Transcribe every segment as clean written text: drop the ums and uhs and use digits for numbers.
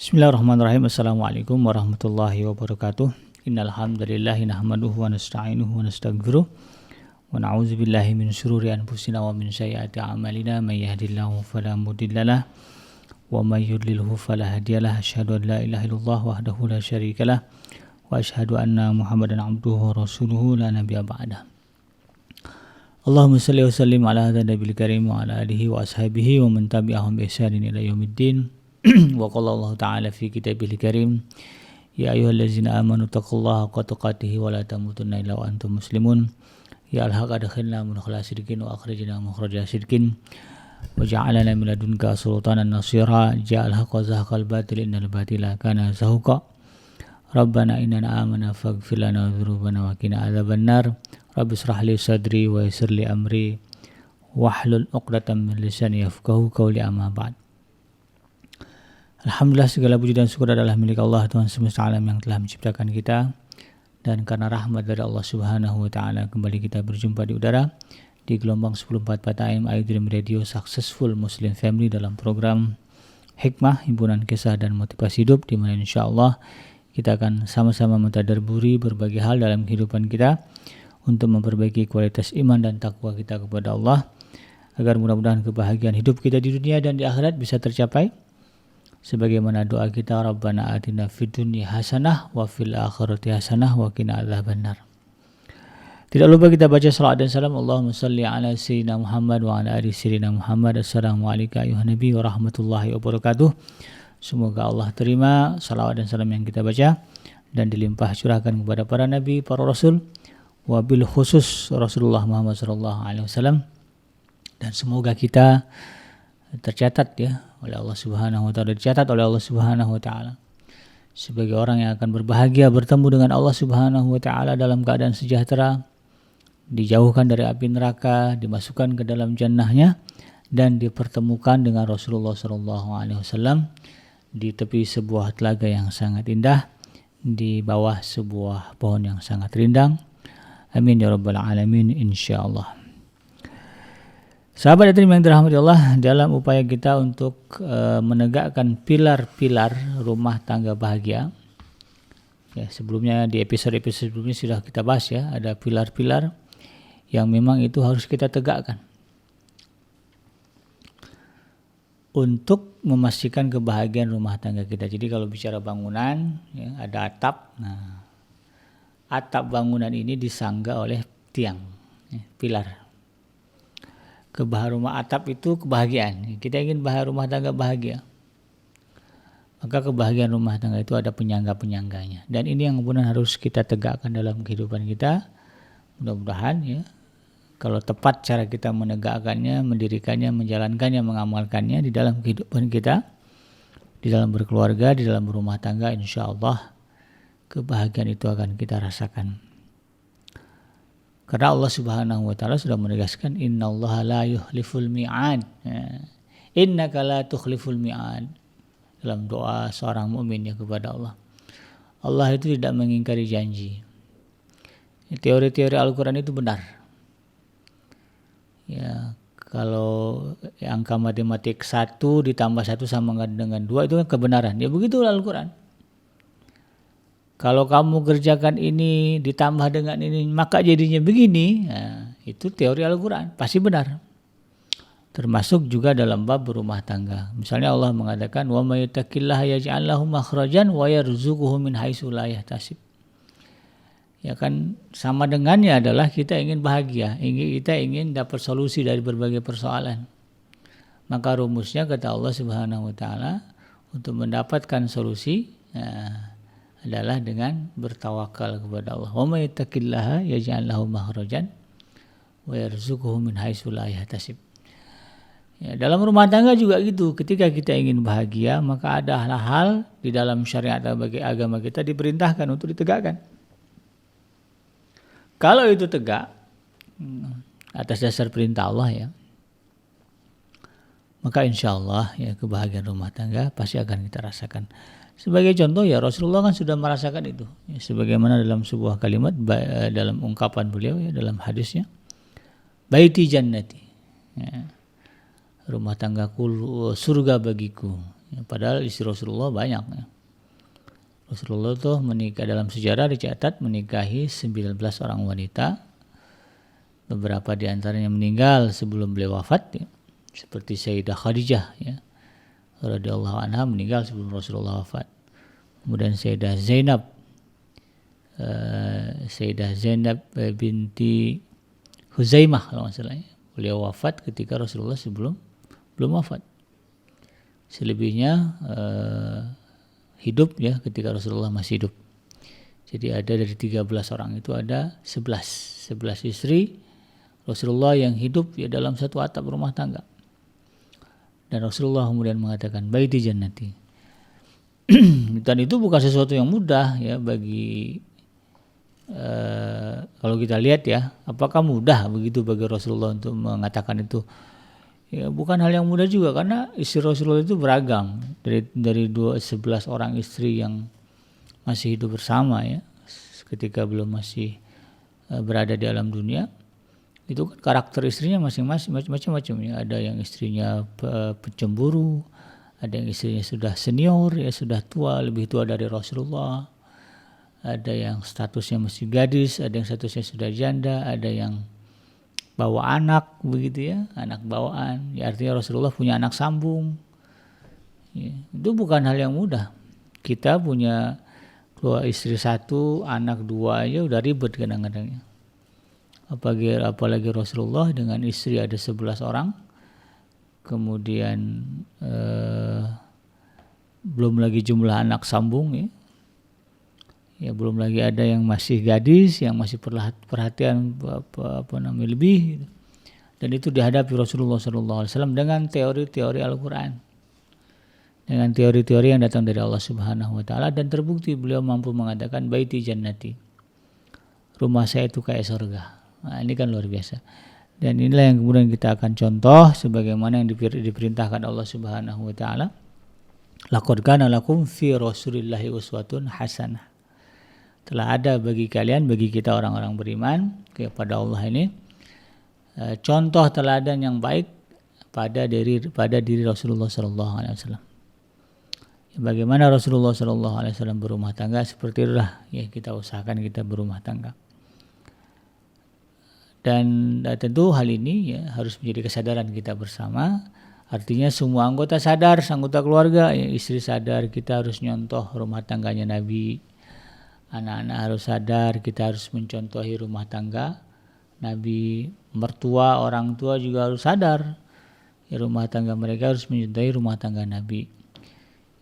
Bismillahirrahmanirrahim. Assalamualaikum warahmatullahi wabarakatuh. Innal hamdalillahi nahmaduhu wa nasta'inuhu wa nastaghfiruh wa na'udzu billahi min shururi anfusina wa min sayyiati a'malina may yahdihillahu fala mudhillalah wa may yudlilhu fala hadiyalah. Asyhadu an la ilaha illallah wahdahu la syarikalah wa asyhadu anna Muhammadan abduhu wa rasuluhu la nabiyya ba'dah. Allahumma shalli wa sallim ala hadzal nabiyil karim wa ala alihi wa ashabihi wa man tabi'ahum bi ihsanin ila yaumiddin. Wa qala Allah ta'ala fi kitabil karim ya ayyuhallazina amanu taqullaha haqqa tuqatih wa la tamutunna illa wa antum muslimun. Ya al-haqqa adkhilna mudkhala sidqin wa akhrijna mukhraja sidqin wa ja'alna min ladunka sultanan nasira. Ja'al haqqa zahaqal batil innal batila kana zahuqa. Rabbana innana amana faghfir lana dzunubana wa qina adzabannar. Rabbi shrah li sadri wa yassir li amri wahlul 'uqdatam min lisani yafqahu qawli, amma ba'd. Alhamdulillah, segala puji dan syukur adalah milik Allah, Tuhan semesta alam yang telah menciptakan kita. Dan karena rahmat dari Allah Subhanahu wa ta'ala, kembali kita berjumpa di udara di gelombang 1044 AM iDream Radio Successful Muslim Family dalam program Hikmah, Himpunan Kisah dan Motivasi Hidup, di mana insyaAllah kita akan sama-sama mentadabburi berbagai hal dalam kehidupan kita untuk memperbaiki kualitas iman dan takwa kita kepada Allah, agar mudah-mudahan kebahagiaan hidup kita di dunia dan di akhirat bisa tercapai. Sebagaimana doa kita, Rabbana atina fid dunya hasanah wa fil akhirati hasanah wa qina adzabannar. Tidak lupa kita baca salawat dan salam. Allahumma shalli ala sayyidina Muhammad wa ala ali sayyidina Muhammad. Assalamualaikum ayuhan nabi wa rahmatullahi wabarakatuh. Semoga Allah terima salawat dan salam yang kita baca dan dilimpah curahkan kepada para nabi, para rasul, wabil khusus Rasulullah Muhammad sallallahu alaihi wasallam, dan semoga kita tercatat ya oleh Allah Subhanahu wa taala, dicatat oleh Allah Subhanahu wa taala sebagai orang yang akan berbahagia bertemu dengan Allah Subhanahu wa taala dalam keadaan sejahtera, dijauhkan dari api neraka, dimasukkan ke dalam jannahnya, dan dipertemukan dengan Rasulullah sallallahu alaihi wasallam di tepi sebuah telaga yang sangat indah, di bawah sebuah pohon yang sangat rindang. Amin ya rabbal alamin insyaallah. Sahabat yang dirahmati Allah, dalam upaya kita untuk menegakkan pilar-pilar rumah tangga bahagia, ya, sebelumnya di episode-episode sebelumnya sudah kita bahas ya, ada pilar-pilar yang memang itu harus kita tegakkan untuk memastikan kebahagiaan rumah tangga kita. Jadi kalau bicara bangunan, ya, ada atap. Nah, atap bangunan ini disangga oleh tiang, ya, pilar. Rumah atap itu kebahagiaan. Kita ingin rumah tangga bahagia, maka kebahagiaan rumah tangga itu ada penyangga-penyangganya. Dan ini yang kemudian harus kita tegakkan dalam kehidupan kita. Mudah-mudahan ya, kalau tepat cara kita menegakkannya, mendirikannya, menjalankannya, mengamalkannya di dalam kehidupan kita, di dalam berkeluarga, di dalam rumah tangga, insya Allah kebahagiaan itu akan kita rasakan. Karena Allah Subhanahu wa taala sudah menegaskan, innallaha la yukhliful mi'ad. Innaka la tukhliful mi'ad. Dalam doa seorang mukmin ya kepada Allah. Allah itu tidak mengingkari janji. Teori-teori Al-Qur'an itu benar. Ya, kalau angka matematik 1 ditambah 1 sama dengan 2 itu kan kebenaran. Ya begitu Al-Qur'an. Kalau kamu kerjakan ini ditambah dengan ini maka jadinya begini, nah, itu teori Al-Quran, pasti benar. Termasuk juga dalam bab berumah tangga. Misalnya Allah mengatakan, wa may yattaqillaha yaj'al lahu makhrajan wa yarzuquhu min haitsu la yahtasib. Ya kan, sama dengannya adalah kita ingin bahagia, kita ingin dapat solusi dari berbagai persoalan. Maka rumusnya kata Allah Subhanahu wa taala untuk mendapatkan solusi adalah dengan bertawakal kepada Allah. Wa may yattaqillaha yaj'al lahu makhrajan wa yarzuquhu min haitsu la yahtasib. Ya, dalam rumah tangga juga gitu. Ketika kita ingin bahagia, maka ada hal-hal di dalam syariat bagi agama kita diperintahkan untuk ditegakkan. Kalau itu tegak atas dasar perintah Allah ya, maka insya Allah ya kebahagiaan rumah tangga pasti akan kita rasakan. Sebagai contoh ya, Rasulullah kan sudah merasakan itu ya, sebagaimana dalam sebuah kalimat dalam ungkapan beliau ya, dalam hadisnya, baiti jannati ya, rumah tanggaku surga bagiku Ya, padahal istri Rasulullah banyak. Ya. Rasulullah tuh menikah, dalam sejarah dicatat menikahi 19 orang wanita. Beberapa di antaranya meninggal sebelum beliau wafat, ya. Seperti Sayyidah Khadijah, ya, radhiyallahu anha, meninggal sebelum Rasulullah wafat. Kemudian Sayyidah Zainab binti Huzaimah kalau nggak salah, ya. Beliau wafat ketika Rasulullah belum wafat. Selebihnya hidup, ya, ketika Rasulullah masih hidup. Jadi ada dari 13 orang itu ada 11 istri Rasulullah yang hidup, ya, dalam satu atap rumah tangga. Dan Rasulullah kemudian mengatakan baiti jannati. Dan itu bukan sesuatu yang mudah, ya, bagi kalau kita lihat, ya, apakah mudah begitu bagi Rasulullah untuk mengatakan itu? Ya, bukan hal yang mudah juga, karena istri Rasulullah itu beragam, dari 11 orang istri yang masih hidup bersama, ya, ketika belum masih berada di alam dunia. Itu kan karakter istrinya masing-masing macam-macam, ya. Ada yang istrinya pencemburu, ada yang istrinya sudah senior, ya, sudah tua, lebih tua dari Rasulullah. Ada yang statusnya masih gadis, ada yang statusnya sudah janda, ada yang bawa anak, begitu, ya, anak bawaan. Ya, artinya Rasulullah punya anak sambung. Ya, itu bukan hal yang mudah. Kita punya istri 1, anak 2 aja udah ribet kadang-kadang. Apalagi Rasulullah dengan istri ada 11 orang. Kemudian belum lagi jumlah anak sambung, ya. Ya, belum lagi ada yang masih gadis, yang masih perhatian lebih, dan itu dihadapi Rasulullah SAW dengan teori-teori Al-Quran, dengan teori-teori yang datang dari Allah Subhanahu Wa Taala, dan terbukti beliau mampu mengatakan baiti jannati, rumah saya itu kayak surga. Nah, ini kan luar biasa, dan inilah yang kemudian kita akan contoh sebagaimana yang diperintahkan Allah Subhanahu Wa Taala. Laqad kana lakum fi Rasulillahi uswatun hasanah. Telah ada bagi kalian, bagi kita orang-orang beriman kepada Allah ini, contoh teladan yang baik pada diri Rasulullah SAW. Bagaimana Rasulullah SAW berumah tangga, seperti itulah, ya, kita usahakan kita berumah tangga. Dan tentu hal ini, ya, harus menjadi kesadaran kita bersama. Artinya semua anggota sadar, anggota keluarga, ya, istri sadar kita harus nyontoh rumah tangganya Nabi. Anak-anak harus sadar kita harus mencontohi rumah tangga Nabi. Mertua, orang tua juga harus sadar, ya, rumah tangga mereka harus mencontohi rumah tangga Nabi.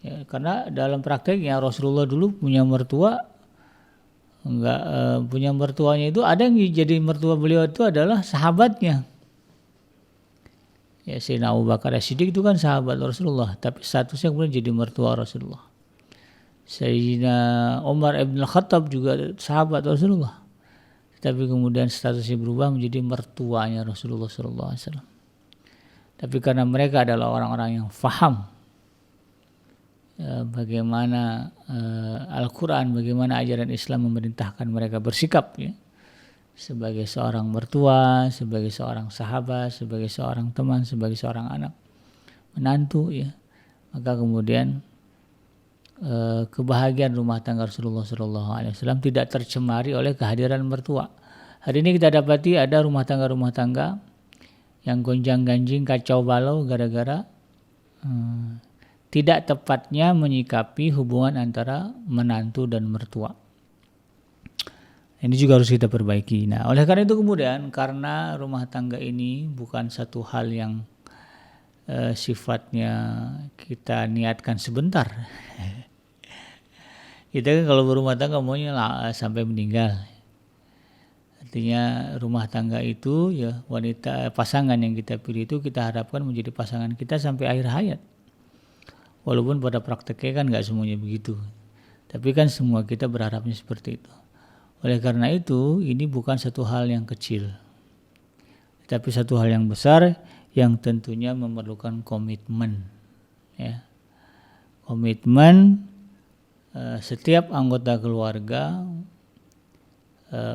Ya, karena dalam prakteknya Rasulullah dulu punya mertua, punya mertuanya itu ada yang jadi mertua beliau itu adalah sahabatnya. Ya, Sayyidina Abu Bakar As-Siddiq itu kan sahabat Rasulullah, tapi statusnya kemudian jadi mertua Rasulullah. Sayyidina Umar ibn Khattab juga sahabat Rasulullah, tapi kemudian statusnya berubah menjadi mertuanya Rasulullah SAW. Tapi karena mereka adalah orang-orang yang faham, bagaimana Al-Quran, bagaimana ajaran Islam memerintahkan mereka bersikap, ya, sebagai seorang mertua, sebagai seorang sahabat, sebagai seorang teman, sebagai seorang anak, menantu, ya, maka kemudian kebahagiaan rumah tangga Rasulullah SAW tidak tercemari oleh kehadiran mertua. Hari ini kita dapati ada rumah tangga yang gonjang-ganjing, kacau balau gara-gara tidak tepatnya menyikapi hubungan antara menantu dan mertua. Ini juga harus kita perbaiki. Nah, oleh karena itu kemudian, karena rumah tangga ini bukan satu hal yang sifatnya kita niatkan sebentar. Kita kan kalau berumah tangga maunya sampai meninggal. Artinya rumah tangga itu, ya, pasangan yang kita pilih itu kita harapkan menjadi pasangan kita sampai akhir hayat. Walaupun pada prakteknya kan nggak semuanya begitu, tapi kan semua kita berharapnya seperti itu. Oleh karena itu, ini bukan satu hal yang kecil, tapi satu hal yang besar yang tentunya memerlukan komitmen, ya. Komitmen setiap anggota keluarga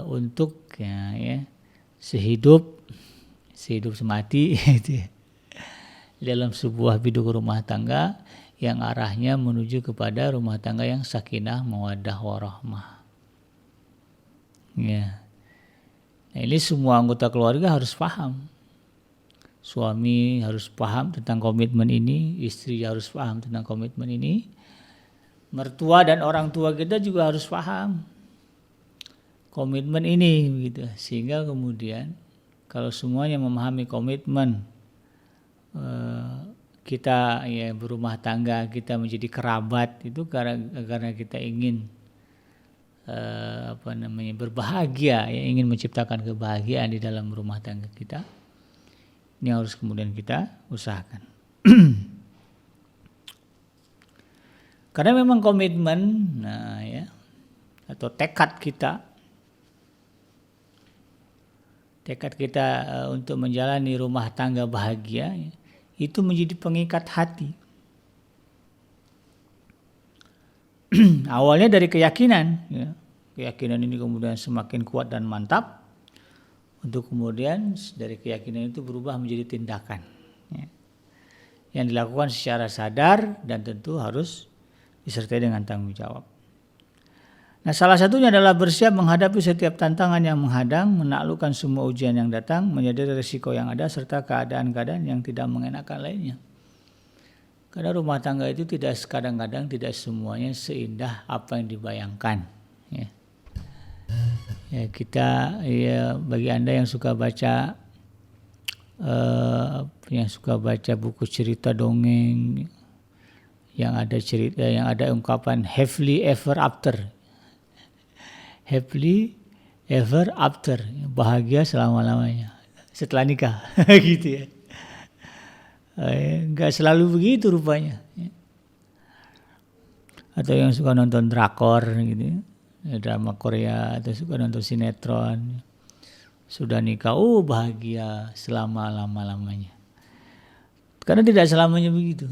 untuk, ya, sehidup semati dalam sebuah biduk rumah tangga yang arahnya menuju kepada rumah tangga yang sakinah, mawaddah, warahmah. Ya. Nah, ini semua anggota keluarga harus paham. Suami harus paham tentang komitmen ini, istri harus paham tentang komitmen ini. Mertua dan orang tua kita juga harus paham komitmen ini gitu. Sehingga kemudian kalau semuanya memahami komitmen kita ya berumah tangga, kita menjadi kerabat itu karena kita ingin berbahagia, ya, ingin menciptakan kebahagiaan di dalam rumah tangga kita. Ini harus kemudian kita usahakan. Karena memang komitmen, atau tekad kita untuk menjalani rumah tangga bahagia, ya, itu menjadi pengikat hati. Awalnya dari keyakinan, ya. Keyakinan ini kemudian semakin kuat dan mantap, untuk kemudian dari keyakinan itu berubah menjadi tindakan, ya, yang dilakukan secara sadar dan tentu harus disertai dengan tanggung jawab. Nah, salah satunya adalah bersiap menghadapi setiap tantangan yang menghadang, menaklukkan semua ujian yang datang, menyadari risiko yang ada, serta keadaan-keadaan yang tidak mengenakan lainnya. Karena rumah tangga itu kadang-kadang tidak semuanya seindah apa yang dibayangkan. Ya. Ya, kita, ya, bagi Anda yang suka baca buku cerita dongeng, yang ada ungkapan happily ever after, bahagia selama-lamanya setelah nikah. Gitu ya. Enggak selalu begitu rupanya. Atau yang suka nonton drakor gitu, drama Korea, atau suka nonton sinetron, sudah nikah, bahagia selama-lamanya. Karena tidak selamanya begitu.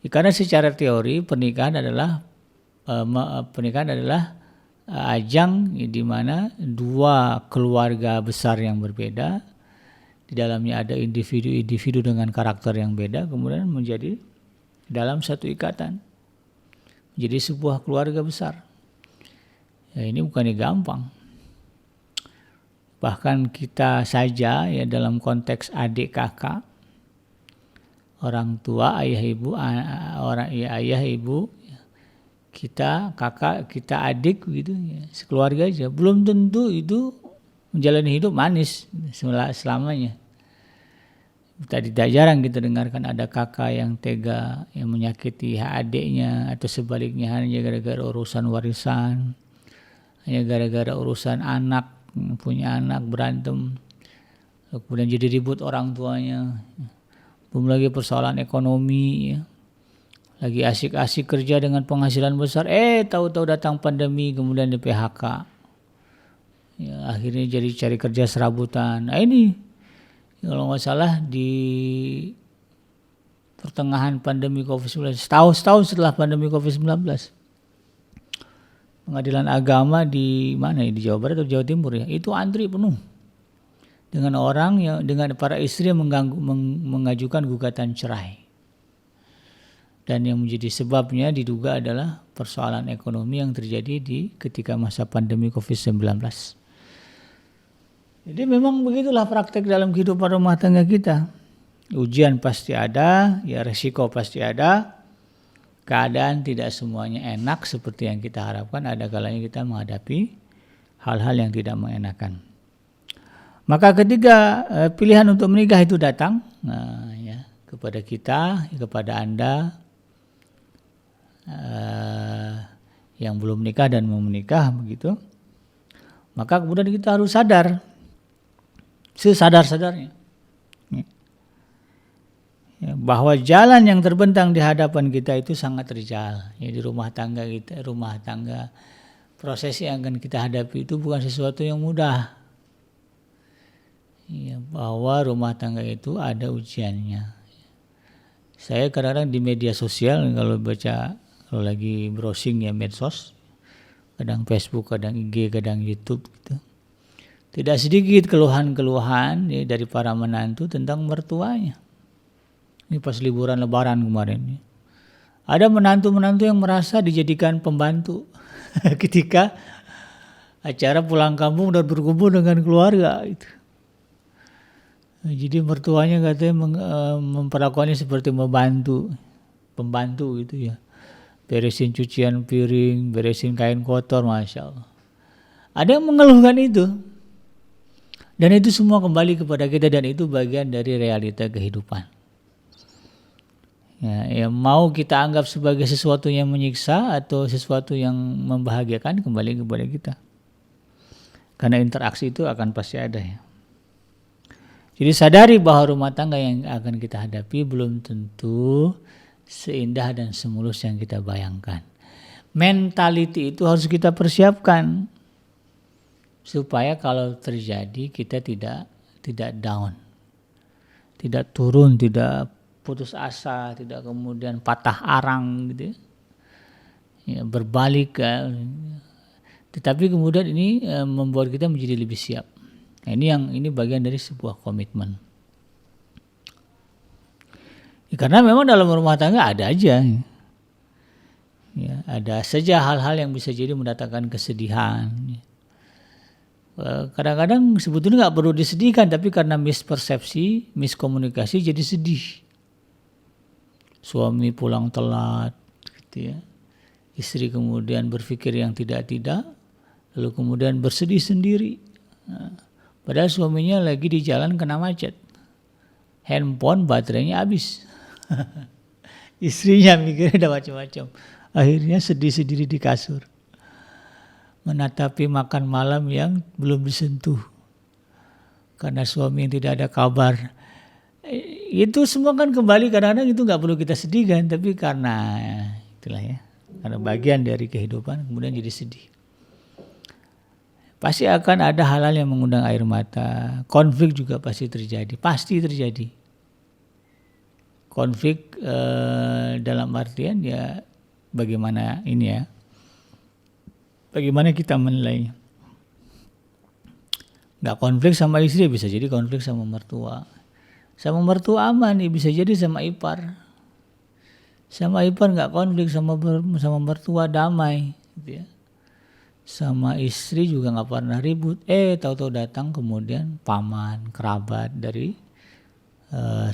Karena secara teori pernikahan adalah ajang di mana dua keluarga besar yang berbeda, di dalamnya ada individu-individu dengan karakter yang beda, kemudian menjadi dalam satu ikatan, menjadi sebuah keluarga besar. Ya, ini bukannya gampang. Bahkan kita saja, ya, dalam konteks adik kakak, orang tua, ayah ibu, kita kakak, kita adik gitu, ya, sekeluarga aja, belum tentu itu menjalani hidup manis selamanya. Tidak jarang kita dengarkan ada kakak yang tega, yang menyakiti adiknya, atau sebaliknya hanya gara-gara urusan warisan, hanya gara-gara urusan anak, punya anak berantem, kemudian jadi ribut orang tuanya. Belum lagi persoalan ekonomi, ya. Lagi asik-asik kerja dengan penghasilan besar, tahu-tahu datang pandemi, kemudian di PHK. Ya, akhirnya jadi cari kerja serabutan. Nah, ini kalau nggak salah di pertengahan pandemi COVID-19, setahun setelah pandemi COVID-19, pengadilan agama di mana ya, di Jawa Barat atau Jawa Timur, ya, itu antri penuh dengan orang yang dengan para istri yang mengajukan gugatan cerai. Dan yang menjadi sebabnya diduga adalah persoalan ekonomi yang terjadi ketika masa pandemi COVID-19. Jadi memang begitulah praktek dalam kehidupan rumah tangga kita. Ujian pasti ada, ya, resiko pasti ada. Keadaan tidak semuanya enak seperti yang kita harapkan. Ada kalanya kita menghadapi hal-hal yang tidak mengenakan. Maka ketika pilihan untuk menikah itu datang, ya, kepada kita, kepada Anda yang belum menikah dan mau menikah begitu, maka kemudian kita harus sadar, sesadar-sadarnya, ya, bahwa jalan yang terbentang di hadapan kita itu sangat terjal. Ya, di rumah tangga kita, proses yang akan kita hadapi itu bukan sesuatu yang mudah. Ya, bahwa rumah tangga itu ada ujiannya. Saya kadang-kadang di media sosial, kalau lagi browsing, ya, medsos, kadang Facebook, kadang IG, kadang YouTube gitu, tidak sedikit keluhan-keluhan, ya, dari para menantu tentang mertuanya. Ini pas liburan Lebaran kemarin, ya. Ada menantu-menantu yang merasa dijadikan pembantu ketika acara pulang kampung dan berkumpul dengan keluarga itu. Jadi mertuanya katanya memperlakukannya seperti pembantu gitu ya. Beresin cucian piring, beresin kain kotor, Masya Allah. Ada yang mengeluhkan itu. Dan itu semua kembali kepada kita dan itu bagian dari realita kehidupan. Ya, mau kita anggap sebagai sesuatu yang menyiksa atau sesuatu yang membahagiakan kembali kepada kita. Karena interaksi itu akan pasti ada ya. Jadi sadari bahwa rumah tangga yang akan kita hadapi belum tentu seindah dan semulus yang kita bayangkan. Mentality itu harus kita persiapkan supaya kalau terjadi kita tidak down, tidak turun, tidak putus asa, tidak kemudian patah arang gitu ya, berbalik tetapi kemudian ini membuat kita menjadi lebih siap. Nah, ini bagian dari sebuah komitmen ya, karena memang dalam rumah tangga ada aja ya, ada saja hal-hal yang bisa jadi mendatangkan kesedihan ya. Kadang-kadang sebetulnya nggak perlu disedihkan tapi karena mispersepsi, miskomunikasi jadi sedih. Suami pulang telat gitu ya. Istri kemudian berpikir yang tidak-tidak, lalu kemudian bersedih sendiri. Nah, padahal suaminya lagi di jalan kena macet. Handphone baterainya habis. Istrinya mikirnya ada macam-macam. Akhirnya sedih sendiri di kasur. Menatapi makan malam yang belum disentuh. Karena suami yang tidak ada kabar. Itu semua kan kembali kadang-kadang itu nggak perlu kita sedihkan, tapi karena itulah ya, karena bagian dari kehidupan kemudian jadi sedih. Pasti akan ada hal-hal yang mengundang air mata, konflik juga pasti terjadi. Konflik dalam artian ya bagaimana ini ya, bagaimana kita menilai. Nggak konflik sama istri bisa jadi konflik sama mertua. Sama mertua aman nih, bisa jadi sama ipar. Sama ipar nggak konflik, sama mertua damai gitu ya. Sama istri juga nggak pernah ribut. Tahu-tahu datang kemudian paman, kerabat dari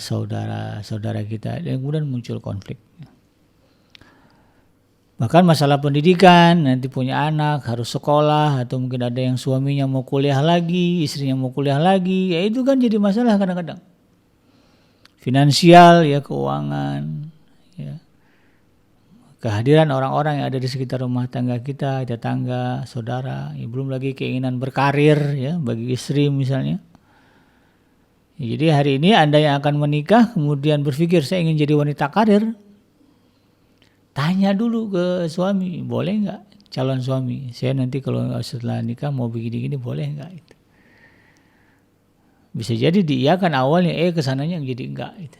saudara kita dan kemudian muncul konflik. Bahkan masalah pendidikan, nanti punya anak harus sekolah atau mungkin ada yang suaminya mau kuliah lagi, istrinya mau kuliah lagi, ya itu kan jadi masalah kadang-kadang. Finansial ya, keuangan ya, kehadiran orang-orang yang ada di sekitar rumah tangga kita, tetangga, saudara ya, belum lagi keinginan berkarir ya bagi istri misalnya ya, jadi hari ini Anda yang akan menikah kemudian berpikir saya ingin jadi wanita karir, tanya dulu ke suami, boleh nggak calon suami, saya nanti kalau setelah nikah mau begini-gini boleh nggak itu. Bisa jadi diiyakan awalnya, kesananya jadi enggak. Gitu.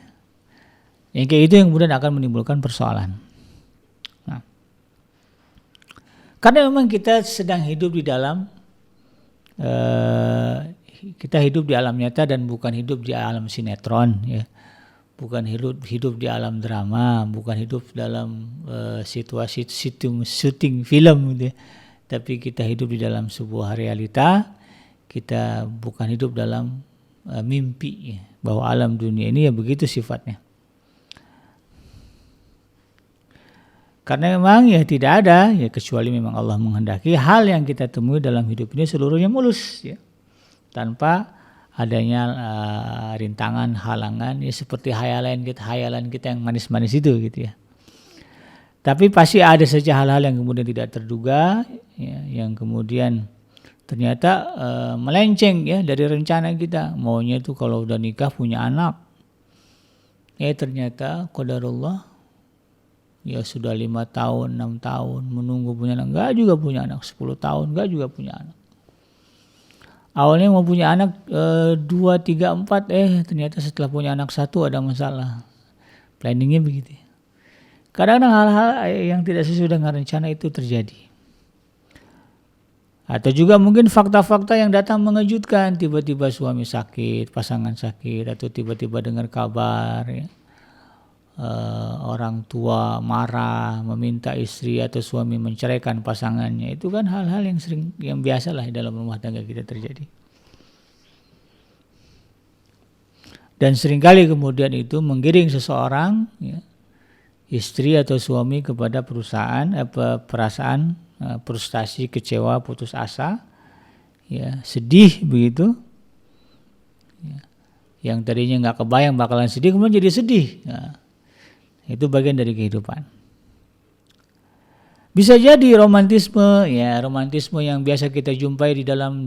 Yang kayak itu yang kemudian akan menimbulkan persoalan. Nah, karena memang kita sedang hidup di dalam, kita hidup di alam nyata dan bukan hidup di alam sinetron, ya, bukan hidup di alam drama, bukan hidup dalam situasi syuting film, gitu ya. Tapi kita hidup di dalam sebuah realita. Kita bukan hidup dalam mimpi ya, bahwa alam dunia ini ya begitu sifatnya. Karena memang ya tidak ada ya kecuali memang Allah menghendaki hal yang kita temui dalam hidup ini seluruhnya mulus ya, tanpa adanya rintangan, halangan ya, seperti hayalan kita yang manis-manis itu gitu ya. Tapi pasti ada saja hal-hal yang kemudian tidak terduga ya, yang kemudian ternyata melenceng ya dari rencana kita. Maunya itu kalau udah nikah punya anak, ternyata qadarullah ya sudah 5 tahun 6 tahun menunggu punya anak, enggak juga punya anak, 10 tahun enggak juga punya anak. Awalnya mau punya anak 2, 3, 4, ternyata setelah punya anak 1 ada masalah. Planningnya begitu. Kadang-kadang hal-hal yang tidak sesuai dengan rencana itu terjadi. Atau juga mungkin fakta-fakta yang datang mengejutkan, tiba-tiba suami sakit, pasangan sakit, atau tiba-tiba dengar kabar ya, orang tua marah, meminta istri atau suami menceraikan pasangannya, itu kan hal-hal yang biasalah dalam rumah tangga kita terjadi. Dan seringkali kemudian itu menggiring seseorang, ya, istri atau suami kepada perasaan frustasi, kecewa, putus asa, ya, sedih begitu. Ya. Yang tadinya nggak kebayang bakalan sedih kemudian jadi sedih. Nah, itu bagian dari kehidupan. Bisa jadi romantisme yang biasa kita jumpai di dalam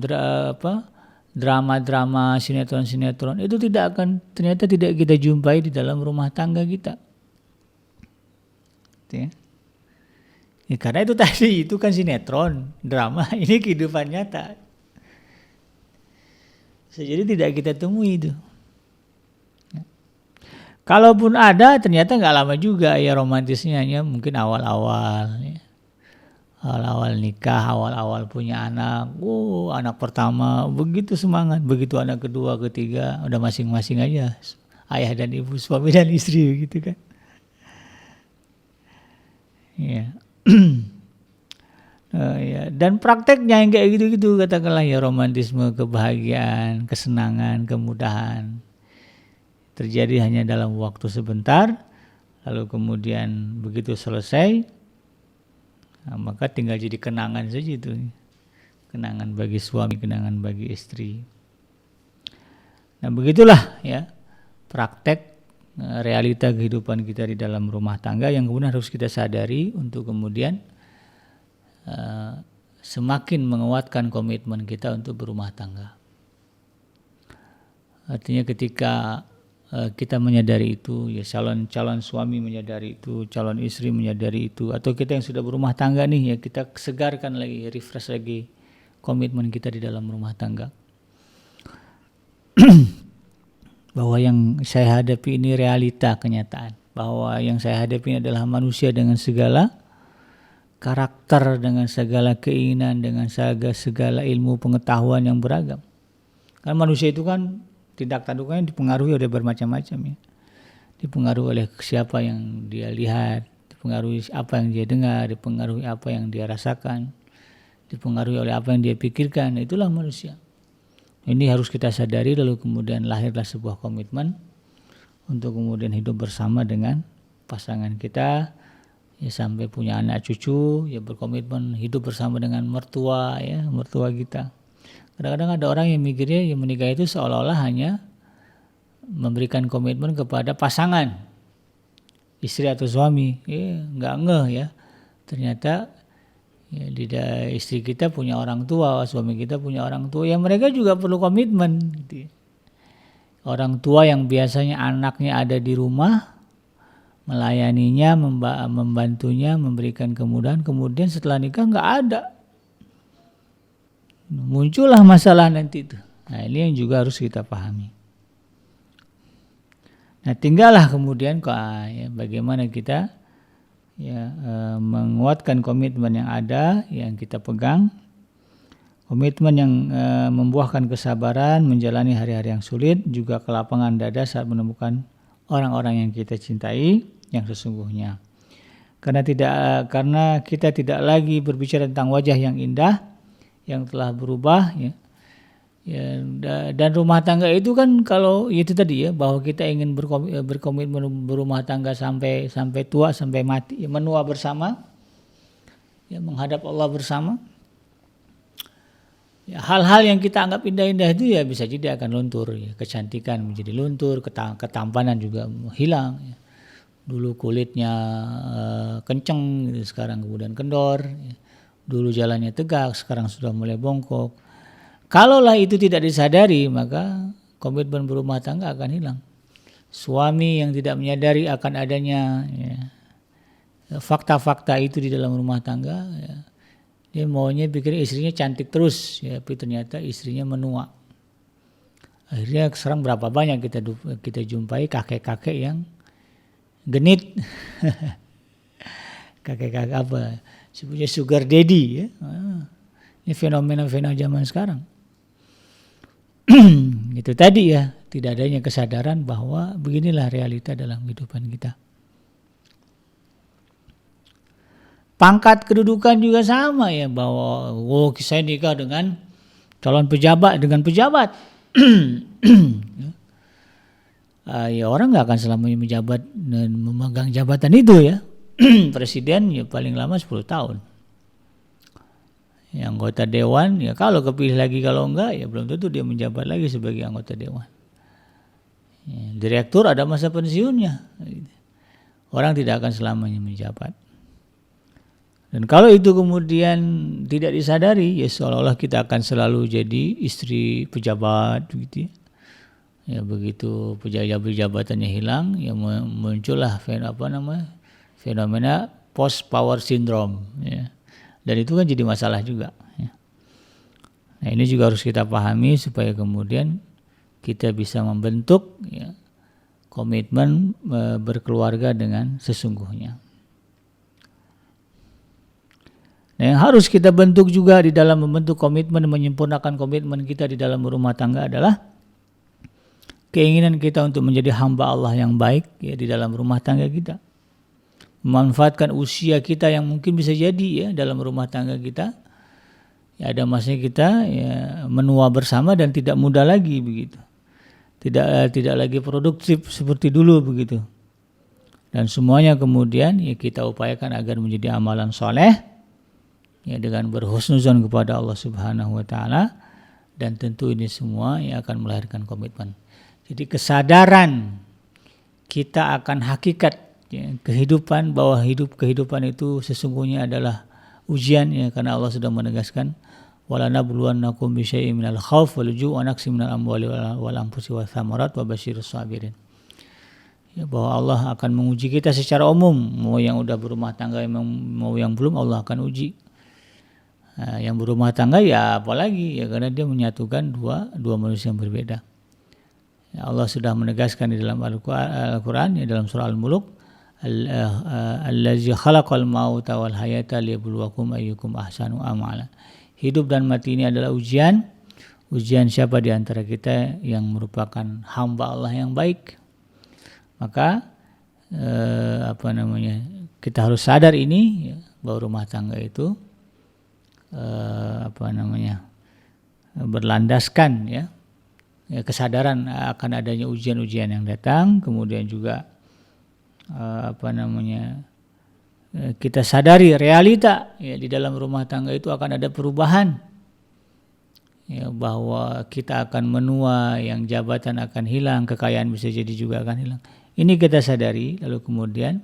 drama-drama, sinetron-sinetron, itu ternyata tidak kita jumpai di dalam rumah tangga kita. Ya, karena itu tadi, itu kan sinetron, drama, ini kehidupan nyata. Jadi tidak kita temui itu. Kalaupun ada, ternyata nggak lama juga ya romantisnya, ya mungkin awal-awal, ya. Awal-awal nikah, awal-awal punya anak, anak pertama begitu semangat, begitu anak kedua, ketiga, udah masing-masing aja ayah dan ibu, suami dan istri gitu kan. Ya. Ya. Dan prakteknya yang kayak gitu-gitu, katakanlah ya romantisme, kebahagiaan, kesenangan, kemudahan, terjadi hanya dalam waktu sebentar, lalu kemudian begitu selesai, nah, maka tinggal jadi kenangan saja itu, kenangan bagi suami, kenangan bagi istri. Nah begitulah ya praktek realita kehidupan kita di dalam rumah tangga yang kemudian harus kita sadari untuk kemudian semakin menguatkan komitmen kita untuk berumah tangga. Artinya ketika kita menyadari itu, ya calon suami menyadari itu, calon istri menyadari itu, atau kita yang sudah berumah tangga nih, ya kita segarkan lagi, refresh lagi komitmen kita di dalam rumah tangga. Bahwa yang saya hadapi ini realita, kenyataan. Bahwa yang saya hadapi ini adalah manusia dengan segala karakter, dengan segala keinginan, dengan segala ilmu pengetahuan yang beragam. Karena manusia itu kan tindak tanduknya dipengaruhi oleh bermacam-macam, ya. Dipengaruhi oleh siapa yang dia lihat, dipengaruhi apa yang dia dengar, dipengaruhi apa yang dia rasakan, dipengaruhi oleh apa yang dia pikirkan. Itulah manusia. Ini harus kita sadari, lalu kemudian lahirlah sebuah komitmen untuk kemudian hidup bersama dengan pasangan kita, ya sampai punya anak cucu, ya berkomitmen hidup bersama dengan mertua, ya mertua kita. Kadang-kadang ada orang yang mikirnya yang menikah itu seolah-olah hanya memberikan komitmen kepada pasangan, istri atau suami. Ya, nggak ngeh ya. Ternyata ya, istri kita punya orang tua, suami kita punya orang tua, yang mereka juga perlu komitmen. Gitu. Orang tua yang biasanya anaknya ada di rumah, melayaninya, membantunya, memberikan kemudahan, kemudian setelah nikah nggak ada. Muncullah masalah nanti itu. Nah ini yang juga harus kita pahami. Nah tinggallah kemudian ya, bagaimana kita ya menguatkan komitmen yang ada, yang kita pegang, komitmen yang membuahkan kesabaran, menjalani hari-hari yang sulit, juga kelapangan dada saat menemukan orang-orang yang kita cintai yang sesungguhnya. Karena kita tidak lagi berbicara tentang wajah yang indah yang telah berubah, ya. Ya, dan rumah tangga itu kan kalau itu tadi ya, bahwa kita ingin berkomitmen berumah tangga sampai tua, sampai mati, ya, menua bersama, ya, menghadap Allah bersama. Ya, hal-hal yang kita anggap indah-indah itu ya bisa jadi akan luntur, ya. Kecantikan menjadi luntur, ketampanan juga hilang, ya. Dulu kulitnya kenceng, sekarang kemudian kendor, ya. Dulu jalannya tegak, sekarang sudah mulai bongkok. Kalaulah itu tidak disadari, maka komitmen berumah tangga akan hilang. Suami yang tidak menyadari akan adanya, ya, fakta-fakta itu di dalam rumah tangga, ya, dia maunya pikir istrinya cantik terus, ya, tapi ternyata istrinya menua. Akhirnya sekarang berapa banyak kita jumpai kakek-kakek yang genit, kakek-kakek apa? Sebenarnya sugar daddy, ya. Ini fenomena-fenomena zaman sekarang. Itu tadi ya, tidak adanya kesadaran bahwa beginilah realita dalam kehidupan kita. Pangkat kedudukan juga sama ya, bahwa saya nikah dengan calon pejabat, dengan pejabat. Ya orang nggak akan selamanya menjabat dan memegang jabatan itu ya. Presiden ya paling lama 10 tahun. Ya, anggota dewan ya kalau kepilih lagi, kalau enggak ya belum tentu dia menjabat lagi sebagai anggota dewan. Ya, direktur ada masa pensiunnya. Orang tidak akan selamanya menjabat. Dan kalau itu kemudian tidak disadari, ya seolah-olah kita akan selalu jadi istri pejabat begitu ya. Ya begitu pejabatannya hilang, ya muncullah fenomena post power syndrome ya. Dan itu kan jadi masalah juga ya. Nah, ini juga harus kita pahami supaya kemudian kita bisa membentuk ya, komitmen berkeluarga dengan sesungguhnya. Nah, yang harus kita bentuk juga di dalam membentuk komitmen, menyempurnakan komitmen kita di dalam rumah tangga adalah keinginan kita untuk menjadi hamba Allah yang baik ya di dalam rumah tangga kita. Memanfaatkan usia kita yang mungkin bisa jadi ya dalam rumah tangga kita. Ya, ada masanya kita ya menua bersama dan tidak muda lagi begitu. Tidak lagi produktif seperti dulu begitu. Dan semuanya kemudian ya kita upayakan agar menjadi amalan soleh. Ya dengan berhusnuzon kepada Allah Subhanahu wa taala, dan tentu ini semua yang akan melahirkan komitmen. Jadi kesadaran kita akan hakikat ya, kehidupan, bahwa kehidupan itu sesungguhnya adalah ujian ya, karena Allah sudah menegaskan wala nabluwannakum bisyai'in minal khauf wal ju' wa naqsin minal amwali wal anfusi wath thamarat wa basyirus sabirin. Ya, bahwa Allah akan menguji kita secara umum, mau yang udah berumah tangga mau yang belum, Allah akan uji. Nah, yang berumah tangga ya apalagi ya, karena dia menyatukan dua manusia yang berbeda. Ya, Allah sudah menegaskan di dalam Al-Quran ya, dalam surah Al-Mulk, allazi khalaqal mauta wal hayata liyabluwakum ayyukum ahsanu amala. Hidup dan mati ini adalah ujian siapa di antara kita yang merupakan hamba Allah yang baik. Maka kita harus sadar ini ya, bahwa rumah tangga itu berlandaskan ya kesadaran akan adanya ujian-ujian yang datang, kemudian juga kita sadari realita ya di dalam rumah tangga itu akan ada perubahan ya, bahwa kita akan menua, yang jabatan akan hilang, kekayaan bisa jadi juga akan hilang. Ini kita sadari, lalu kemudian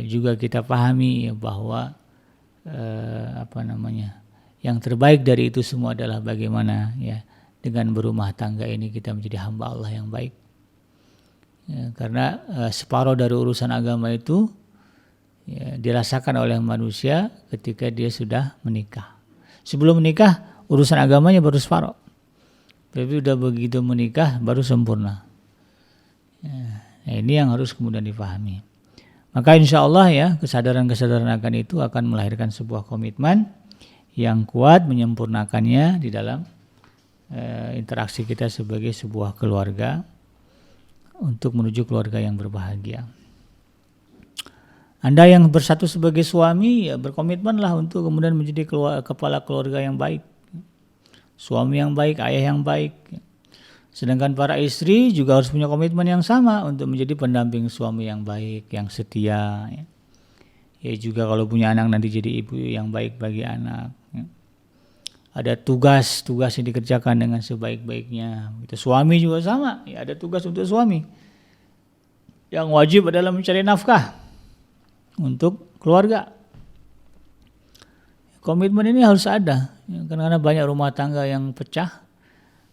juga kita pahami ya, bahwa yang terbaik dari itu semua adalah bagaimana ya dengan berumah tangga ini kita menjadi hamba Allah yang baik ya, karena separuh dari urusan agama itu ya, dirasakan oleh manusia ketika dia sudah menikah. Sebelum menikah urusan agamanya baru separuh, tapi udah begitu menikah baru sempurna ya. Nah, ini yang harus kemudian dipahami. Maka insya Allah ya kesadaran-kesadaran akan itu akan melahirkan sebuah komitmen yang kuat, menyempurnakannya di dalam interaksi kita sebagai sebuah keluarga untuk menuju keluarga yang berbahagia. Anda yang bersatu sebagai suami ya berkomitmenlah untuk kemudian menjadi kepala keluarga yang baik, suami yang baik, ayah yang baik. Sedangkan para istri juga harus punya komitmen yang sama untuk menjadi pendamping suami yang baik, yang setia. Ya juga kalau punya anak nanti jadi ibu yang baik bagi anak. Ada tugas yang dikerjakan dengan sebaik-baiknya. Suami juga sama, ya ada tugas untuk suami. Yang wajib adalah mencari nafkah untuk keluarga. Komitmen ini harus ada, ya, karena banyak rumah tangga yang pecah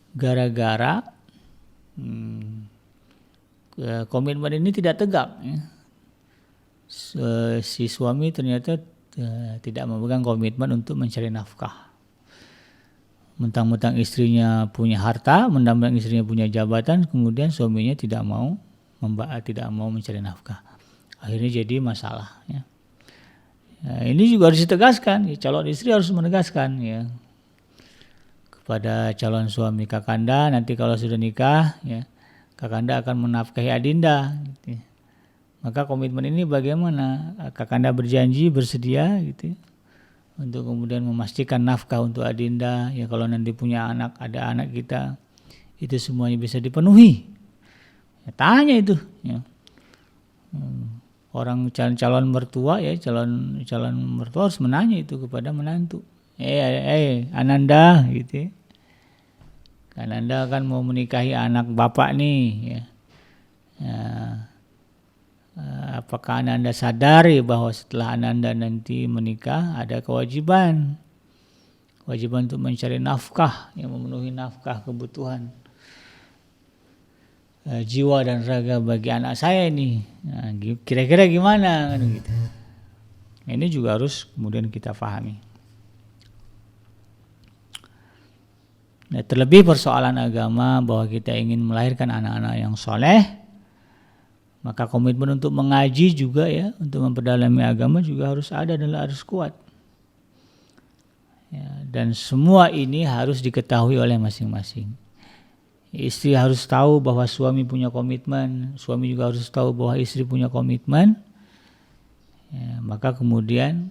gara-gara komitmen ini tidak tegak ya. Si suami ternyata tidak memegang komitmen untuk mencari nafkah. Mentang-mentang istrinya punya harta, mentang-mentang istrinya punya jabatan, kemudian suaminya tidak mau mencari nafkah. Akhirnya jadi masalah ya. Nah, ini juga harus ditegaskan, ya, calon istri harus menegaskan ya kepada calon suami, Kakanda nanti kalau sudah nikah ya, Kakanda akan menafkahi Adinda gitu. Maka komitmen ini bagaimana? Kakanda berjanji bersedia gitu ya, untuk kemudian memastikan nafkah untuk adinda, ya kalau nanti punya anak, ada anak kita, itu semuanya bisa dipenuhi. Ya, tanya itu ya. Orang calon mertua ya, calon mertua harus menanya itu kepada menantu. Ananda gitu ya. Ananda kan mau menikahi anak bapak nih ya. Apakah Ananda sadari bahwa setelah Ananda nanti menikah ada kewajiban untuk mencari nafkah, yang memenuhi nafkah kebutuhan jiwa dan raga bagi anak saya ini. Nah, kira-kira gimana kan gitu. Nah, ini juga harus kemudian kita pahami. Nah, terlebih persoalan agama bahwa kita ingin melahirkan anak-anak yang soleh, maka komitmen untuk mengaji juga ya, untuk memperdalami agama juga harus ada dan harus kuat. Ya, dan semua ini harus diketahui oleh masing-masing. Istri harus tahu bahwa suami punya komitmen, suami juga harus tahu bahwa istri punya komitmen. Ya, maka kemudian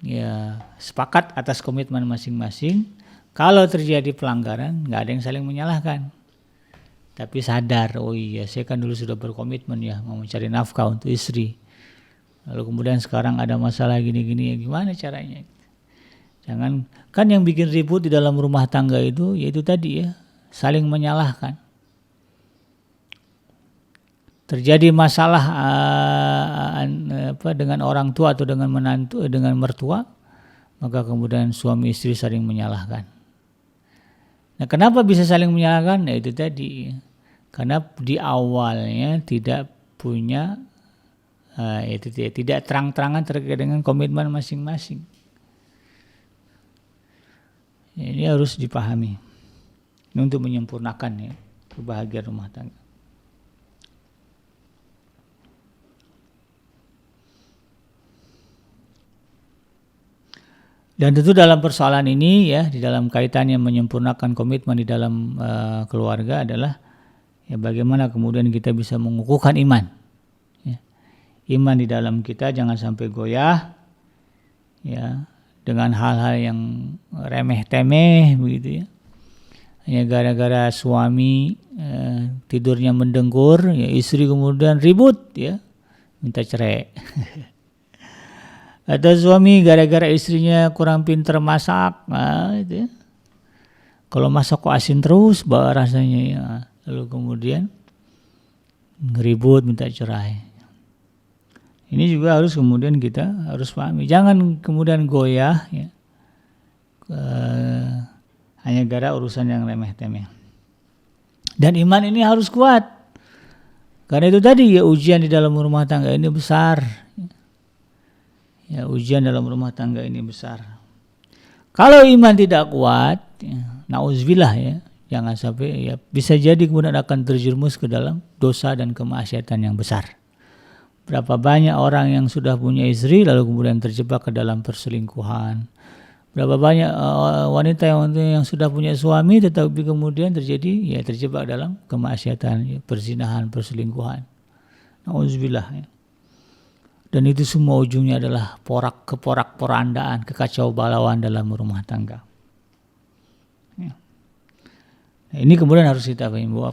ya sepakat atas komitmen masing-masing. Kalau terjadi pelanggaran, nggak ada yang saling menyalahkan. Tapi sadar, oh iya saya kan dulu sudah berkomitmen ya mau mencari nafkah untuk istri. Lalu kemudian sekarang ada masalah gini-gini, ya gimana caranya? Jangan, kan yang bikin ribut di dalam rumah tangga itu yaitu tadi ya, saling menyalahkan. Terjadi masalah dengan orang tua atau dengan menantu, dengan mertua, maka kemudian suami istri saling menyalahkan. Nah, kenapa bisa saling menyalahkan? Nah, itu tadi. Karena di awalnya tidak punya tidak terang-terangan terkait dengan komitmen masing-masing. Ini harus dipahami. Ini untuk menyempurnakan ya kebahagiaan rumah tangga. Dan tentu dalam persoalan ini ya, di dalam kaitannya menyempurnakan komitmen di dalam keluarga adalah ya bagaimana kemudian kita bisa mengukuhkan iman. Ya. Iman di dalam kita jangan sampai goyah ya dengan hal-hal yang remeh-temeh begitu ya. Hanya gara-gara suami tidurnya mendengkur, ya istri kemudian ribut ya, minta cerai. Atau suami gara-gara istrinya kurang pintar masak, nah, itu ya. Kalau masak kok asin terus rasanya ya. Lalu kemudian ngeribut minta cerai. Ini juga harus kemudian kita harus pahami. Jangan kemudian goyah ya, hanya gara urusan yang remeh-temeh. Dan iman ini harus kuat. Karena itu tadi ya, ujian di dalam rumah tangga ini besar. Ya, ujian dalam rumah tangga ini besar. Kalau iman tidak kuat, ya, nauzubillah ya, jangan sampai ya bisa jadi kemudian akan terjerumus ke dalam dosa dan kemaksiatan yang besar. Berapa banyak orang yang sudah punya istri lalu kemudian terjebak ke dalam perselingkuhan. Berapa banyak wanita yang sudah punya suami tetapi kemudian terjebak dalam kemaksiatan, ya, perzinahan, perselingkuhan. Nauzubillah ya. Dan itu semua ujungnya adalah keporak-porandaan, kekacau balauan dalam rumah tangga. Ya. Nah, ini kemudian harus kita pahami bahwa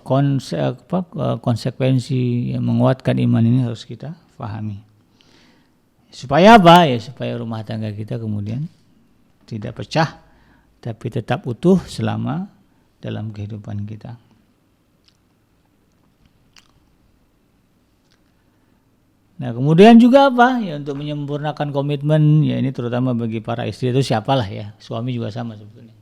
konsekuensi yang menguatkan iman ini harus kita pahami. Supaya apa? Ya supaya rumah tangga kita kemudian tidak pecah, tapi tetap utuh selama dalam kehidupan kita. Nah kemudian juga apa ya untuk menyempurnakan komitmen ya, ini terutama bagi para istri itu siapalah ya, suami juga sama sebetulnya.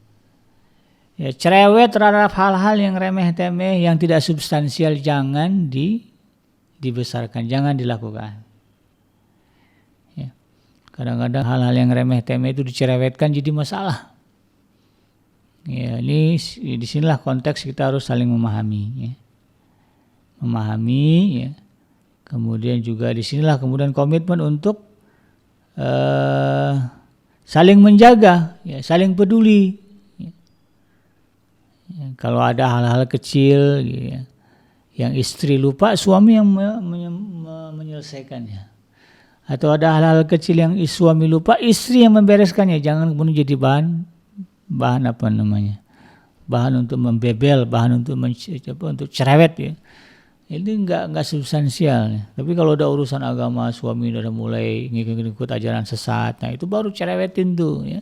Ya cerewet terhadap hal-hal yang remeh-temeh yang tidak substansial jangan dibesarkan, jangan dilakukan. Ya. Kadang-kadang hal-hal yang remeh-temeh itu dicerewetkan jadi masalah. Ya ini disinilah konteks kita harus saling memahami ya. Memahami ya. Kemudian juga disinilah kemudian komitmen untuk saling menjaga, ya, saling peduli. Ya. Ya, kalau ada hal-hal kecil, ya, Yang istri lupa, suami yang menyelesaikannya. Atau ada hal-hal kecil yang suami lupa, istri yang membereskannya. Jangan kemudian jadi bahan apa namanya? Bahan untuk membebel, bahan untuk cerewet ya. Ini enggak substansial. Tapi kalau udah urusan agama, suami udah mulai ngikut ajaran sesat, nah itu baru cerewetin tuh ya.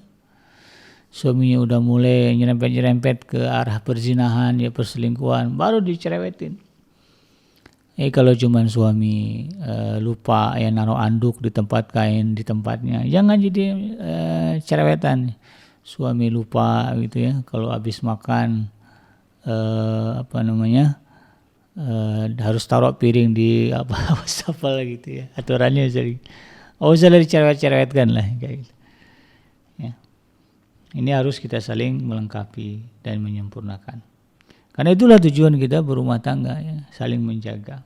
Suaminya udah mulai nyerempet-nyerempet ke arah perzinahan, ya perselingkuhan, baru dicerewetin. Kalau cuman suami lupa ya naruh anduk di tempat kain di tempatnya, jangan jadi cerewetan. Suami lupa gitu ya, kalau habis makan harus taruh piring di wastafel gitu ya. Aturannya jadi usah dicerewet-cerewetkan lah kayak gitu. Ya. Ini harus kita saling melengkapi dan menyempurnakan. Karena itulah tujuan kita berumah tangga ya, saling menjaga.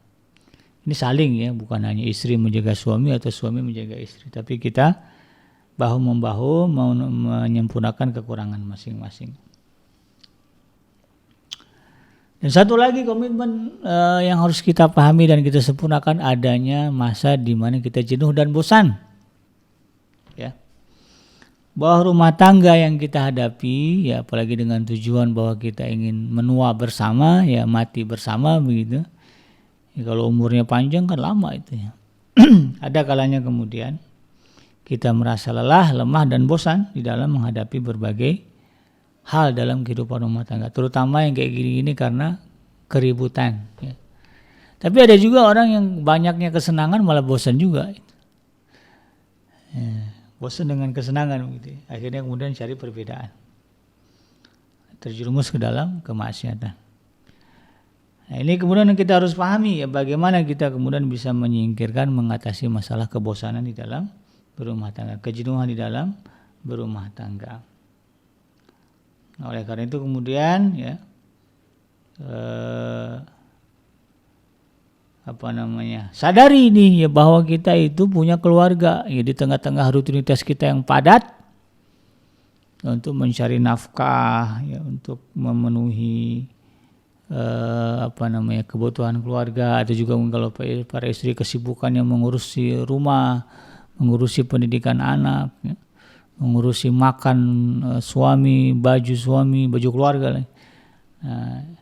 Ini saling ya, bukan hanya istri menjaga suami atau suami menjaga istri, tapi kita bahu-membahu mau menyempurnakan kekurangan masing-masing. Dan satu lagi komitmen yang harus kita pahami dan kita sempurnakan, adanya masa di mana kita jenuh dan bosan. Ya. Bahwa rumah tangga yang kita hadapi ya, apalagi dengan tujuan bahwa kita ingin menua bersama ya, mati bersama begitu ya, kalau umurnya panjang kan lama itu ya. Ada kalanya kemudian kita merasa lelah, lemah dan bosan di dalam menghadapi berbagai hal dalam kehidupan rumah tangga, terutama yang kayak gini-gini karena keributan ya. Tapi ada juga orang yang banyaknya kesenangan malah bosan juga ya. Bosan dengan kesenangan gitu. Akhirnya kemudian cari perbedaan, terjerumus ke dalam kemaksiatan. Nah, ini kemudian kita harus pahami ya, bagaimana kita kemudian bisa menyingkirkan, mengatasi masalah kebosanan di dalam berumah tangga, kejenuhan di dalam berumah tangga. Nah, oleh karena itu kemudian ya sadari ini ya, bahwa kita itu punya keluarga ya, di tengah-tengah rutinitas kita yang padat untuk mencari nafkah ya, untuk memenuhi kebutuhan keluarga, atau juga kalau para istri kesibukannya mengurusi rumah, mengurusi pendidikan anak ya, mengurusi makan suami, baju keluarga. Nah,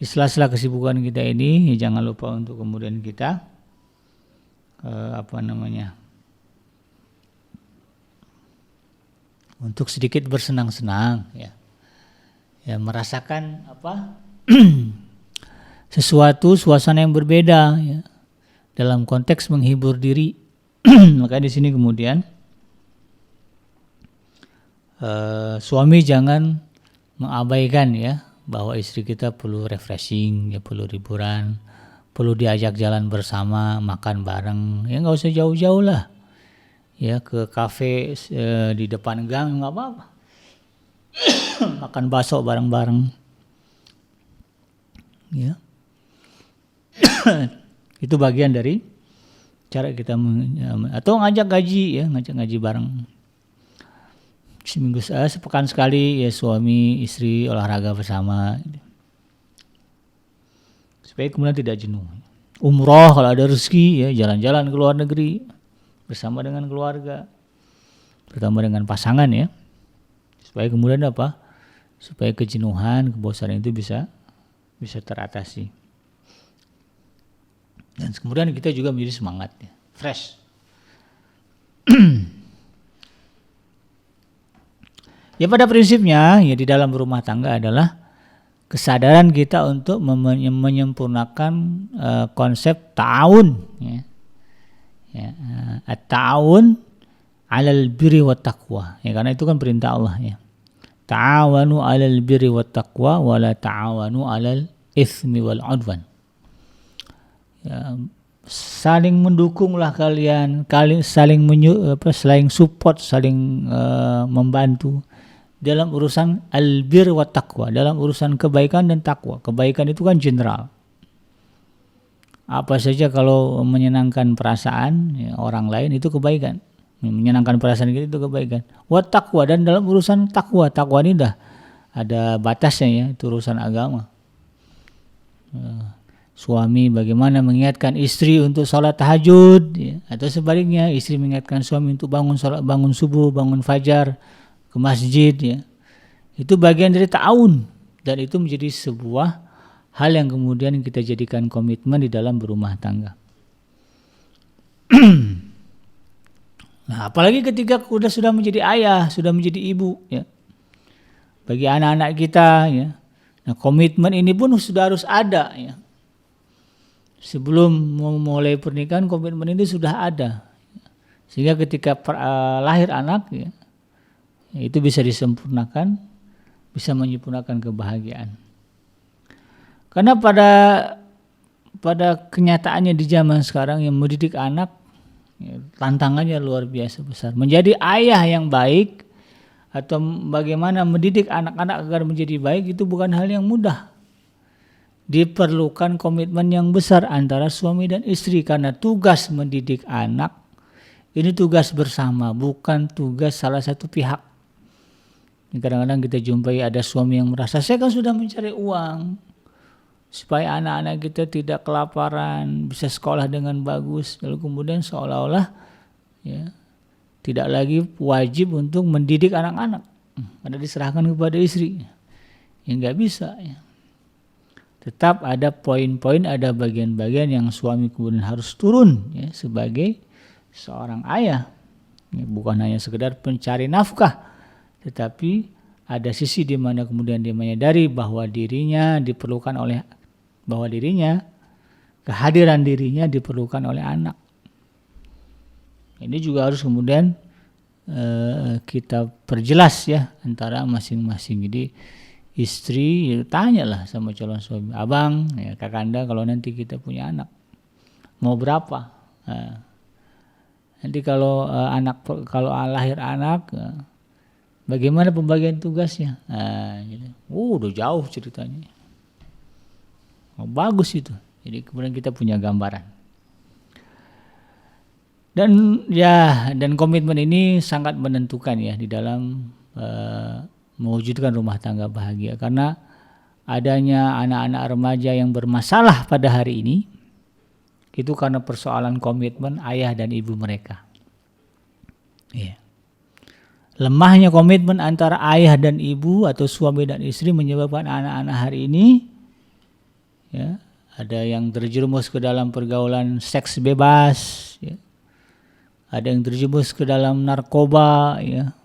di sela-sela kesibukan kita ini ya, jangan lupa untuk kemudian kita untuk sedikit bersenang-senang ya, merasakan sesuatu suasana yang berbeda ya, dalam konteks menghibur diri. Maka di sini kemudian suami jangan mengabaikan ya, bahwa istri kita perlu refreshing ya, perlu liburan, perlu diajak jalan bersama, makan bareng ya, nggak usah jauh-jauh lah ya, ke kafe di depan gang nggak apa-apa. Makan bakso bareng-bareng ya. Itu bagian dari cara kita atau ngajak ngaji bareng. Sepekan sekali ya, suami istri olahraga bersama supaya kemudian tidak jenuh. Umroh kalau ada rezeki ya, jalan-jalan ke luar negeri bersama dengan keluarga, terutama dengan pasangan ya, supaya kemudian supaya kejenuhan, kebosanan itu bisa teratasi, dan kemudian kita juga menjadi semangat ya, fresh. Ya, pada prinsipnya ya, di dalam rumah tangga adalah kesadaran kita untuk menyempurnakan konsep ta'awun ya. At-ta'awun 'alal birri wat taqwa ya, karena itu kan perintah Allah ya. Ta'awanu 'alal birri wat taqwa wa la ta'awanu 'alal itsmi wal 'udwan. Ya, saling mendukunglah kalian, saling support, saling membantu dalam urusan albir wa taqwa, dalam urusan kebaikan dan takwa. Kebaikan itu kan general. Apa saja kalau menyenangkan perasaan ya, orang lain itu kebaikan. Menyenangkan perasaan kita itu kebaikan. Wa taqwa, dan dalam urusan takwa. Takwa ini dah ada batasnya ya, itu urusan agama. suami bagaimana mengingatkan istri untuk sholat tahajud, ya. Atau sebaliknya istri mengingatkan suami untuk bangun subuh, bangun fajar, ke masjid, ya. Itu bagian dari ta'awun, dan itu menjadi sebuah hal yang kemudian kita jadikan komitmen di dalam berumah tangga. Nah, apalagi ketika sudah menjadi ayah, sudah menjadi ibu, ya. Bagi anak-anak kita, ya. Nah, komitmen ini pun sudah harus ada, ya. Sebelum memulai pernikahan, komitmen ini sudah ada, sehingga ketika lahir anak, ya, itu bisa disempurnakan, bisa menyempurnakan kebahagiaan. Karena pada kenyataannya di zaman sekarang yang mendidik anak, ya, tantangannya luar biasa besar. Menjadi ayah yang baik atau bagaimana mendidik anak-anak agar menjadi baik itu bukan hal yang mudah. Diperlukan komitmen yang besar antara suami dan istri, karena tugas mendidik anak ini tugas bersama, bukan tugas salah satu pihak. Kadang-kadang kita jumpai ada suami yang merasa, saya kan sudah mencari uang supaya anak-anak kita tidak kelaparan, bisa sekolah dengan bagus, lalu kemudian seolah-olah, ya, tidak lagi wajib untuk mendidik anak-anak, karena diserahkan kepada istri. Ya nggak bisa, ya. Tetap ada poin-poin, ada bagian-bagian yang suami kemudian harus turun, ya, sebagai seorang ayah, ya, bukan hanya sekedar pencari nafkah, tetapi ada sisi di mana kemudian dia menyadari bahwa kehadiran dirinya diperlukan oleh anak. Ini juga harus kemudian kita perjelas, ya, antara masing-masing. Jadi istri, ya, tanyalah sama calon suami, abang, ya, kakanda, kalau nanti kita punya anak mau berapa? Nanti kalau lahir anak, bagaimana pembagian tugasnya? Gitu. Udah jauh ceritanya. Bagus itu. Jadi kemudian kita punya gambaran. Dan komitmen ini sangat menentukan, ya, di dalam mewujudkan rumah tangga bahagia, karena adanya anak-anak remaja yang bermasalah pada hari ini itu karena persoalan komitmen ayah dan ibu mereka. Ya. Lemahnya komitmen antara ayah dan ibu atau suami dan istri menyebabkan anak-anak hari ini, ya, ada yang terjerumus ke dalam pergaulan seks bebas, ya. Ada yang terjerumus ke dalam narkoba, ya.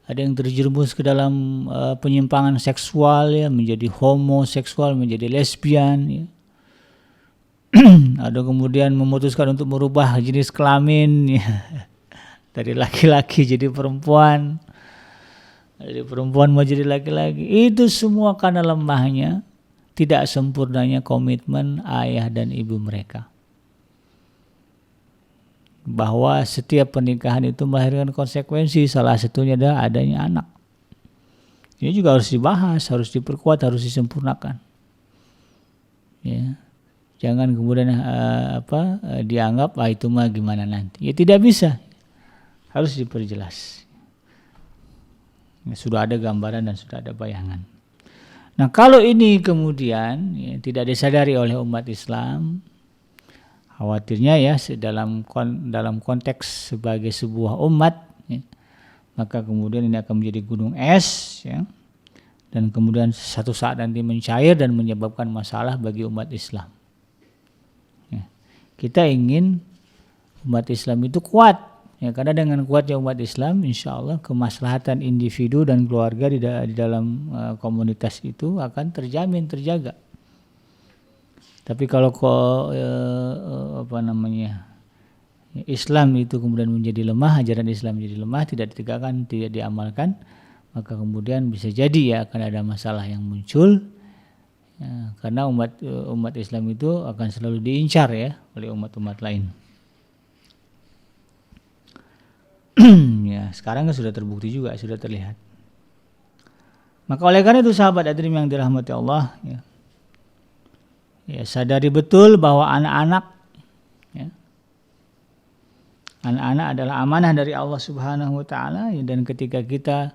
Ada yang terjerumus ke dalam penyimpangan seksual, ya, menjadi homoseksual, menjadi lesbian, ya. Ada kemudian memutuskan untuk merubah jenis kelamin, ya. Dari laki-laki jadi perempuan, dari perempuan mau jadi laki-laki. Itu semua karena lemahnya, tidak sempurnanya komitmen ayah dan ibu mereka. Bahwa setiap pernikahan itu melahirkan konsekuensi, salah satunya adalah adanya anak. Ini juga harus dibahas, harus diperkuat, harus disempurnakan. Ya. Jangan kemudian dianggap itu mah gimana nanti. Ya tidak bisa. Harus diperjelas. Ya, sudah ada gambaran dan sudah ada bayangan. Nah, kalau ini kemudian, ya, tidak disadari oleh umat Islam, khawatirnya, ya, dalam konteks sebagai sebuah umat, ya, maka kemudian ini akan menjadi gunung es, ya, dan kemudian satu saat nanti mencair dan menyebabkan masalah bagi umat Islam. Ya. Kita ingin umat Islam itu kuat, ya, karena dengan kuatnya umat Islam, insya Allah kemaslahatan individu dan keluarga di dalam komunitas itu akan terjaga. Tapi kalau Islam itu kemudian menjadi lemah, ajaran Islam menjadi lemah, tidak ditegakkan, tidak diamalkan, maka kemudian bisa jadi, ya, akan ada masalah yang muncul, ya, karena umat Islam itu akan selalu diincar, ya, oleh umat-umat lain. Ya, sekarang kan sudah terbukti juga, sudah terlihat. Maka oleh karena itu sahabat hadirin yang dirahmati Allah, ya, ya, sadari betul bahwa anak-anak, ya, anak-anak adalah amanah dari Allah Subhanahu wa taala, ya, dan ketika kita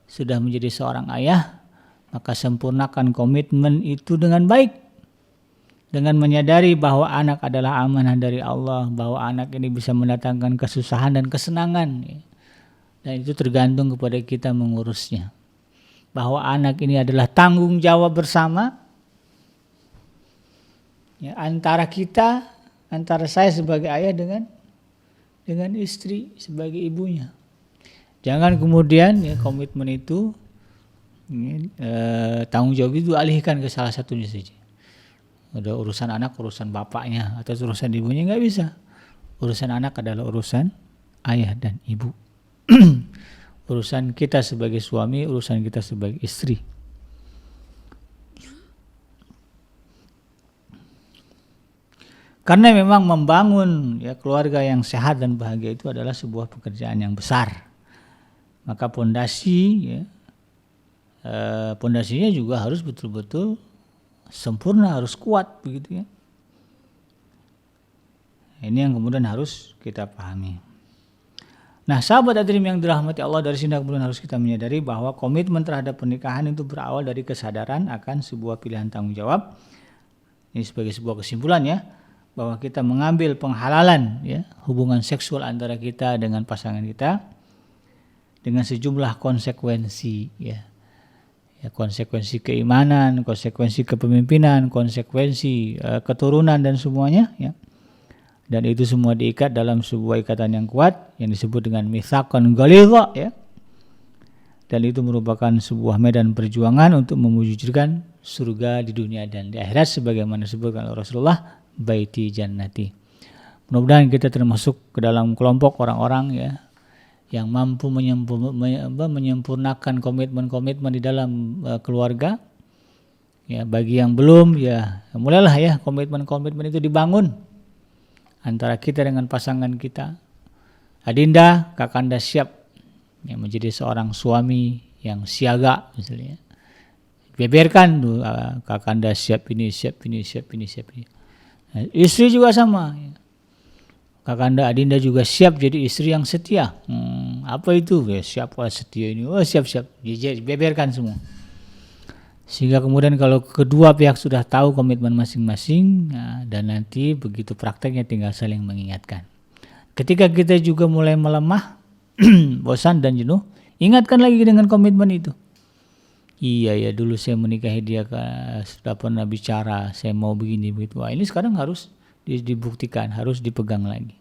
sudah menjadi seorang ayah, maka sempurnakan komitmen itu dengan baik. dengan menyadari bahwa anak adalah amanah dari Allah, bahwa anak ini bisa mendatangkan kesusahan dan kesenangan, ya. Dan itu tergantung kepada kita mengurusnya. Bahwa anak ini adalah tanggung jawab bersama, ya, antara saya sebagai ayah dengan istri sebagai ibunya. Jangan kemudian ya komitmen itu, tanggung jawab itu alihkan ke salah satunya saja. Ada urusan anak, urusan bapaknya atau urusan ibunya, nggak bisa. Urusan anak adalah urusan ayah dan ibu. Urusan kita sebagai suami, urusan kita sebagai istri. Karena memang membangun ya keluarga yang sehat dan bahagia itu adalah sebuah pekerjaan yang besar. Maka pondasinya juga harus betul-betul sempurna, harus kuat begitu ya. Ini yang kemudian harus kita pahami. Nah, sahabat hadirin yang dirahmati Allah, dari sini kemudian harus kita menyadari bahwa komitmen terhadap pernikahan itu berawal dari kesadaran akan sebuah pilihan tanggung jawab. Ini sebagai sebuah kesimpulan ya, bahwa kita mengambil penghalalan ya hubungan seksual antara kita dengan pasangan kita dengan sejumlah konsekuensi ya. Ya, konsekuensi keimanan, konsekuensi kepemimpinan, konsekuensi keturunan dan semuanya ya. Dan itu semua diikat dalam sebuah ikatan yang kuat yang disebut dengan mitsaqan ghalidha ya. Dan itu merupakan sebuah medan perjuangan untuk mewujudkan surga di dunia dan di akhirat sebagaimana disebutkan oleh Rasulullah, baiti jannati. Mudah-mudahan kita termasuk ke dalam kelompok orang-orang ya yang mampu menyempurnakan komitmen-komitmen di dalam keluarga. Ya, bagi yang belum ya mulailah ya komitmen-komitmen itu dibangun antara kita dengan pasangan kita. Adinda, kakanda siap ya, menjadi seorang suami yang siaga misalnya. Beberkan tuh kakanda siap ini. Nah, istri juga sama. Ya. Kakanda adinda juga siap jadi istri yang setia. Apa itu? Ya, siapa setia ini? Oh siap. Beberkan semua. Sehingga kemudian kalau kedua pihak sudah tahu komitmen masing-masing, nah, dan nanti begitu prakteknya tinggal saling mengingatkan. Ketika kita juga mulai melemah, bosan dan jenuh, ingatkan lagi dengan komitmen itu. Iya ya dulu saya menikahi dia, sudah pernah bicara, saya mau begini begitu. Wah, ini sekarang harus dibuktikan, harus dipegang lagi.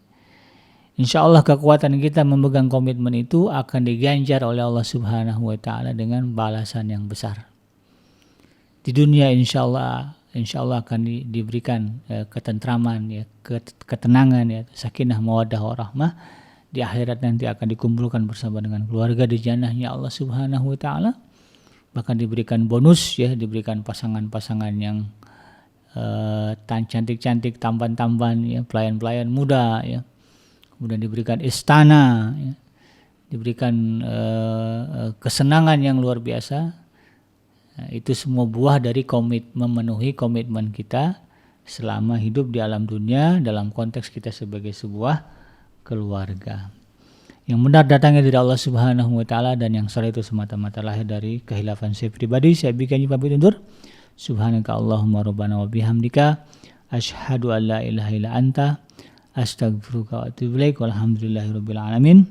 Insya Allah kekuatan kita memegang komitmen itu akan diganjar oleh Allah Subhanahu wa Ta'ala dengan balasan yang besar. Di dunia insya Allah akan diberikan ketentraman ya, ketenangan ya, sakinah mawaddah warahmah. Di akhirat nanti akan dikumpulkan bersama dengan keluarga di jannahnya Allah Subhanahu wa Ta'ala. Bahkan diberikan bonus ya, diberikan pasangan-pasangan yang cantik-cantik, tampan-tampan ya, pelayan-pelayan muda ya. Kemudian diberikan istana ya, diberikan kesenangan yang luar biasa. Nah, itu semua buah dari memenuhi komitmen kita selama hidup di alam dunia dalam konteks kita sebagai sebuah keluarga. Yang benar datangnya dari Allah Subhanahu wa Ta'ala dan yang salah itu semata-mata lahir dari kehilafan saya pribadi. Saya bikin pamit undur. Subhanaka Allahumma rabbana wa bihamdika asyhadu an la ilaha illa anta astaghfiruka wa atubu ilaik. Walhamdulillahirabbil alamin.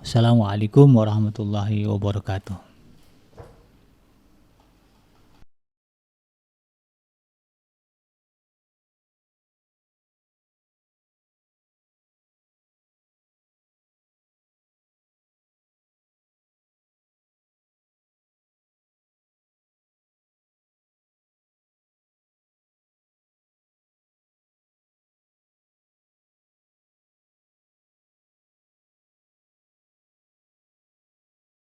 Assalamualaikum warahmatullahi wabarakatuh.